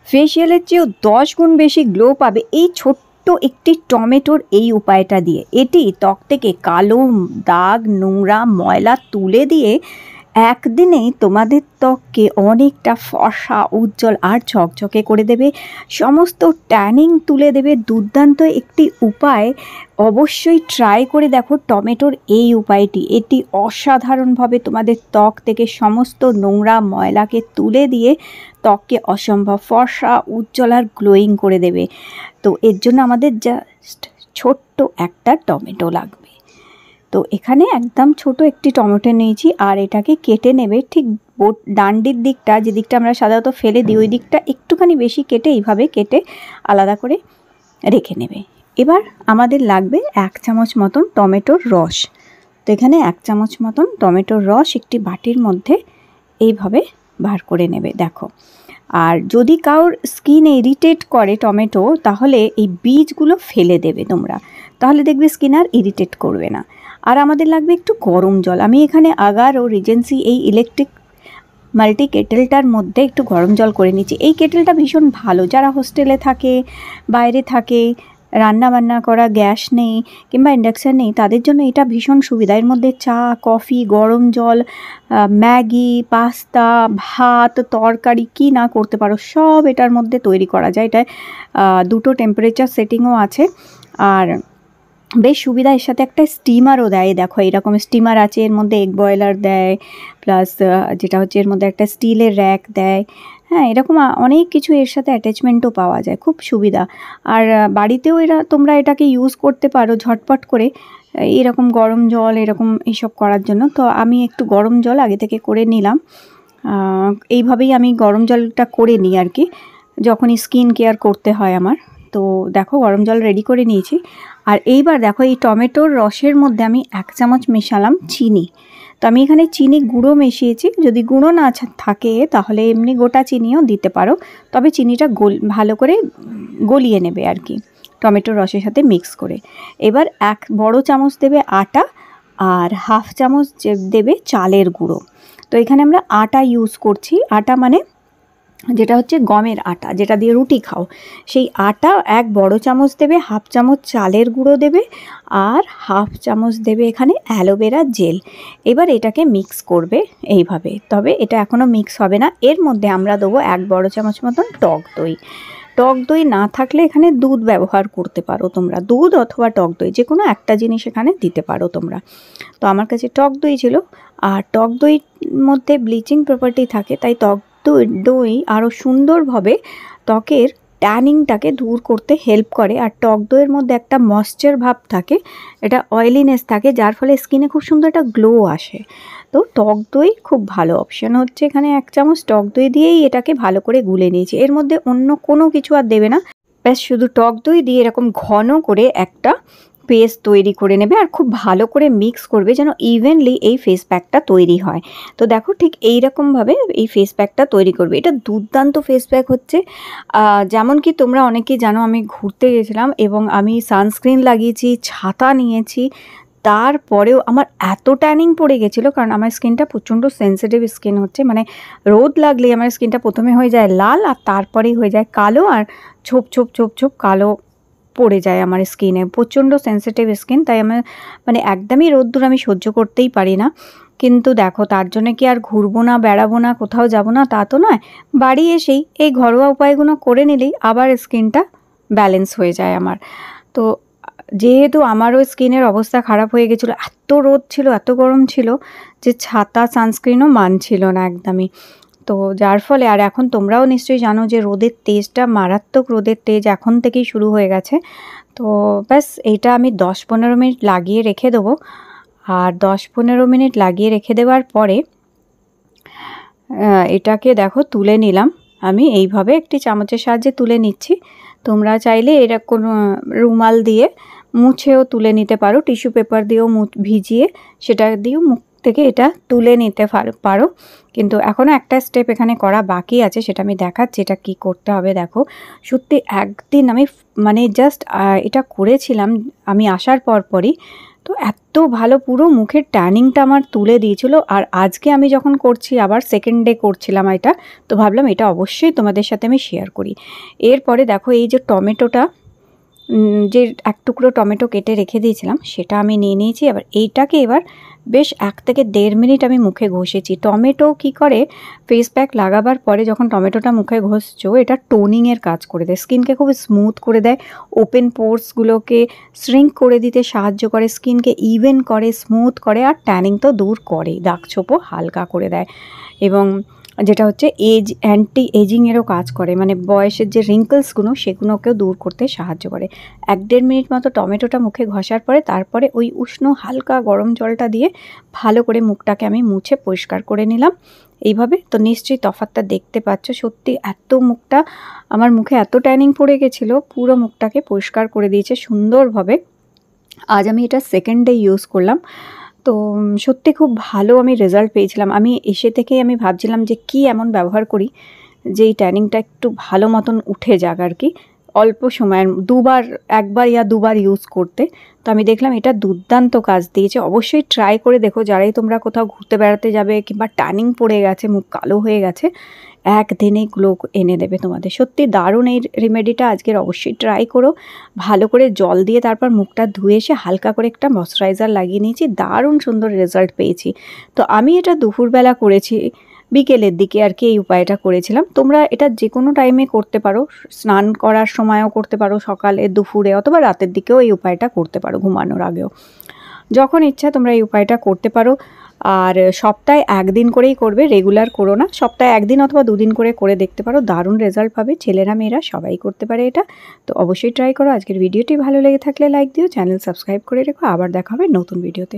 ফেসিয়ালের চেয়েও 10 গুণ বেশি গ্লো পাবে এই ছোট্ট একটি টমেটোর এই উপায়টা দিয়ে। এটি ত্বক থেকে কালো দাগ, নোংরা, ময়লা তুলে দিয়ে একদিনেই তোমাদের ত্বককে অনেকটা ফর্সা, উজ্জ্বল আর ঝকঝকে করে দেবে। সমস্ত ট্যানিং তুলে দেবে। দুর্দান্ত একটি উপায়, অবশ্যই ট্রাই করে দেখো টমেটোর এই উপায়টি। এটি অসাধারণভাবে তোমাদের ত্বক থেকে সমস্ত নোংরা ময়লাকে তুলে দিয়ে ত্বককে অসম্ভব ফর্সা, উজ্জ্বল আর গ্লোয়িং করে দেবে। তো এর জন্য আমাদের জাস্ট ছোট্ট একটা টমেটো লাগবে। তো এখানে একদম ছোট একটি টমেটো নিয়েছি আর এটাকে কেটে নেবে। ঠিক ডান্ডির দিকটা, যে দিকটা আমরা সাধারণত ফেলে দিই, ওই দিকটা একটুখানি বেশি কেটে এইভাবে কেটে আলাদা করে রেখে নেবে। এবার আমাদের লাগবে 1 চামচ মতন টমেটোর রস। তো এখানে 1 চামচ মতন টমেটোর রস একটি বাটির মধ্যে এইভাবে বার করে নেবে। দেখো, আর যদি কারোর স্কিন ইরিটেট করে টমেটো, তাহলে এই বীজগুলো ফেলে দেবে তোমরা, তাহলে দেখবে স্কিন আর ইরিটেট করবে না। আর আমাদের লাগবে একটু গরম জল। আমি এখানে আগার ও রিজেন্সি এই ইলেকট্রিক মাল্টি কেটেলটার মধ্যে একটু গরম জল করে নিচ্ছি। এই কেটেলটা ভীষণ ভালো, যারা হোস্টেলে থাকে, বাইরে থাকে, রান্না বান্না করা গ্যাস নেই কিংবা ইন্ডাকশান নেই, তাদের জন্য এটা ভীষণ সুবিধা। এর মধ্যে চা, কফি, গরম জল, ম্যাগি, পাস্তা, ভাত, তরকারি কী না করতে পারো সব এটার মধ্যে তৈরি করা যায়। এটা দুটো টেম্পারেচার সেটিংও আছে আর বেশ সুবিধা। এর সাথে একটা স্টিমারও দেয়। দেখো এরকম স্টিমার আছে, এর মধ্যে এগ বয়লার দেয়, প্লাস যেটা হচ্ছে এর মধ্যে একটা স্টিলের র্যাক দেয়। হ্যাঁ, এরকম অনেক কিছু এর সাথে অ্যাটাচমেন্টও পাওয়া যায়, খুব সুবিধা। আর বাড়িতেও তোমরা এটাকে ইউজ করতে পারো ঝটপট করে, এরকম গরম জল এরকম এইসব করার জন্য। তো আমি একটু গরম জল আগে থেকে করে নিলাম। এইভাবেই আমি গরম জলটা করে নিই আর কি, যখনই স্কিন কেয়ার করতে হয় আমার। তো দেখো গরম জল রেডি করে নিয়েছি। আর এইবার দেখো এই টমেটোর রসের মধ্যে আমি 1 চামচ মেশালাম চিনি। তো আমি এখানে চিনি গুঁড়ো মিশিয়েছি, যদি গুঁড়ো না থাকে তাহলে এমনি গোটা চিনিও দিতে পারো, তবে চিনিটা ভালো করে গলিয়ে নেবে আর কি টমেটোর রসের সাথে মিক্স করে। এবার 1 বড় চামচ দেবে আটা আর 1/2 চামচ দেবে চালের গুঁড়ো। তো এখানে আমরা আটা ইউজ করছি। আটা মানে যেটা হচ্ছে গমের আটা, যেটা দিয়ে রুটি খাও, সেই আটা 1 বড় চামচ দেবে, 1/2 চামচ চালের গুঁড়ো দেবে আর 1/2 চামচ দেবে এখানে অ্যালোভেরা জেল। এবার এটাকে মিক্স করবে এইভাবে। তবে এটা এখনও মিক্স হবে না, এর মধ্যে আমরা দেবো 1 বড় চামচ মতন টক দই। টক দই না থাকলে এখানে দুধ ব্যবহার করতে পারো তোমরা, দুধ অথবা টক দই যে কোনো একটা জিনিস এখানে দিতে পারো তোমরা। তো আমার কাছে টক দই ছিল, আর টক দইয়ের মধ্যে ব্লিচিং প্রপার্টি থাকে, তাই দই আরও সুন্দরভাবে ত্বকের ট্যানিংটাকে দূর করতে হেল্প করে। আর টক দইয়ের মধ্যে একটা ময়েশ্চার ভাব থাকে, এটা অয়েলিনেস থাকে, যার ফলে স্কিনে খুব সুন্দর একটা গ্লো আসে। তো টক দই খুব ভালো অপশান হচ্ছে। এখানে 1 চামচ টক দই দিয়েই এটাকে ভালো করে গুলে নিয়েছি। এর মধ্যে অন্য কোনো কিছু আর দেবে না, ব্যাস শুধু টক দই দিয়ে এরকম ঘন করে একটা পেস্ট তৈরি করে নেবে আর খুব ভালো করে মিক্স করবে যেন ইভেনলি এই ফেস প্যাকটা তৈরি হয়। তো দেখো ঠিক এই রকমভাবে এই ফেস প্যাকটা তৈরি করবে। এটা দুর্দান্ত ফেস প্যাক হচ্ছে। যেমন কি তোমরা অনেকেই জানো, আমি ঘুরতে গেছিলাম এবং আমি সানস্ক্রিন লাগিয়েছি, ছাতা নিয়েছি, তারপরেও আমার এত ট্যানিং পড়ে গেছিলো, কারণ আমার স্কিনটা প্রচণ্ড সেন্সিটিভ স্কিন হচ্ছে। মানে রোদ লাগলেই আমার স্কিনটা প্রথমে হয়ে যায় লাল আর তারপরেই হয়ে যায় কালো, আর ছোপ ছোপ ছোপ ছোপ কালো পড়ে যায় আমার স্কিনে। প্রচণ্ড সেন্সিটিভ স্কিন, তাই আমার মানে একদমই রোদ্দুর আমি সহ্য করতেই পারি না। কিন্তু দেখো তার জন্য কি আর ঘুরবো না, বেড়াবো না, কোথাও যাবো না তা তো নয়। বাড়ি এসেই এই ঘরোয়া উপায়গুলো করে নিলেই আবার স্কিনটা ব্যালেন্স হয়ে যায় আমার। তো যেহেতু আমারও স্কিনের অবস্থা খারাপ হয়ে গেছিলো, এত রোদ ছিল, এত গরম ছিল যে ছাতা সানস্ক্রিনও মানছিল না একদমই। তো যার ফলে, আর এখন তোমরাও নিশ্চয়ই জানো যে রোদের তেজটা মারাত্মক, রোদের তেজ এখন থেকেই শুরু হয়ে গেছে। তো ব্যাস এইটা আমি 10-15 মিনিট লাগিয়ে রেখে দেবো। আর 10-15 মিনিট লাগিয়ে রেখে দেওয়ার পরে এটাকে দেখো তুলে নিলাম। আমি এইভাবে একটি চামচের সাহায্যে তুলে নিচ্ছি। তোমরা চাইলে এরকম রুমাল দিয়ে মুছেও তুলে নিতে পারো, টিস্যু পেপার দিয়েও ভিজিয়ে সেটা দিয়েও মুখ থেকে এটা তুলে নিতে পারো। কিন্তু এখনও একটা স্টেপ এখানে করা বাকি আছে, সেটা আমি দেখাচ্ছি এটা কি করতে হবে। দেখো সত্যি একদিন আমি মানে জাস্ট এটা করেছিলাম আমি আসার পরই, তো এত ভালো পুরো মুখের ট্যানিংটা আমার তুলে দিয়েছিল। আর আজকে আমি যখন করছি, আবার সেকেন্ড ডে করছিলাম এটা, তো ভাবলাম এটা অবশ্যই তোমাদের সাথে আমি শেয়ার করি। এরপরে দেখো এই যে টমেটোটা, যে এক টুকরো টমেটো কেটে রেখে দিয়েছিলাম সেটা আমি নিয়ে নিয়েছি। এবার এইটাকে এবার বেশ 1 থেকে 1.5 মিনিট আমি মুখে ঘষেছি। টমেটো কি করে, ফেস প্যাক লাগাবার পরে যখন টমেটোটা মুখে ঘষছো, এটা টোনিংয়ের কাজ করে দেয়, স্কিনকে খুব স্মুথ করে দেয়, ওপেন পোর্সগুলোকে শ্রিঙ্ক করে দিতে সাহায্য করে, স্কিনকে ইভেন করে, স্মুথ করে, আর ট্যানিং তো দূর করেই, দাগ ছোপও হালকা করে দেয়। এবং যেটা হচ্ছে অ্যান্টি এজিংয়েরও কাজ করে, মানে বয়সের যে রিঙ্কলসগুলো সেগুলোকেও দূর করতে সাহায্য করে। 1-1.5 মিনিট মতো টমেটোটা মুখে ঘষার পরে তারপরে ওই উষ্ণ হালকা গরম জলটা দিয়ে ভালো করে মুখটাকে আমি মুছে পরিষ্কার করে নিলাম এইভাবে। তো নিশ্চয়ই তফাৎটা দেখতে পাচ্ছ, সত্যি এত মুখটা, আমার মুখে এত ট্যানিং পড়ে গেছিলো, পুরো মুখটাকে পরিষ্কার করে দিয়েছে সুন্দরভাবে। আজ আমি এটা সেকেন্ড ডে ইউজ করলাম, তো সত্যি খুব ভালো আমি রেজাল্ট পেয়েছিলাম। আমি এসে থেকেই আমি ভাবছিলাম যে কি এমন ব্যবহার করি যে এই ট্যানিংটা একটু ভালো মতন উঠে যাক আর কি, অল্প সময়ের একবার ইয়া দুবার ইউজ করতে। তো আমি দেখলাম এটা দুর্দান্ত কাজ দিয়েছে। অবশ্যই ট্রাই করে দেখো, যারাই তোমরা কোথাও ঘুরতে বেড়াতে যাবে কিংবা ট্যানিং পড়ে গেছে, মুখ কালো হয়ে গেছে, একদিনেই গ্লো এনে দেবে তোমাদের। সত্যি দারুণ এই রেমেডিটা, আজকের অবশ্যই ট্রাই করো। ভালো করে জল দিয়ে তারপর মুখটা ধুয়ে এসে হালকা করে একটা ময়শ্চারাইজার লাগিয়ে নিয়েছি, দারুণ সুন্দর রেজাল্ট পেয়েছি। তো আমি এটা দুপুরবেলা করেছি, বিকেলের দিকে আর কি এই উপায়টা করেছিলাম। তোমরা এটা যে কোনো টাইমে করতে পারো, স্নান করার সময়ও করতে পারো, সকালে, দুপুরে, অথবা রাতের দিকেও এই উপায়টা করতে পারো, ঘুমানোর আগেও, যখন ইচ্ছা তোমরা এই উপায়টা করতে পারো। আর সপ্তাহে 1 দিন করেই করবে, রেগুলার করো না, সপ্তাহে 1 দিন অথবা 2 দিন করে দেখতে পারো, দারুণ রেজাল্ট পাবে। ছেলেরা মেয়েরা সবাই করতে পারে এটা, তো অবশ্যই ট্রাই করো। আজকের ভিডিওটি ভালো লেগে থাকলে লাইক দিও, চ্যানেল সাবস্ক্রাইব করে রেখো। আবার দেখা হবে নতুন ভিডিওতে।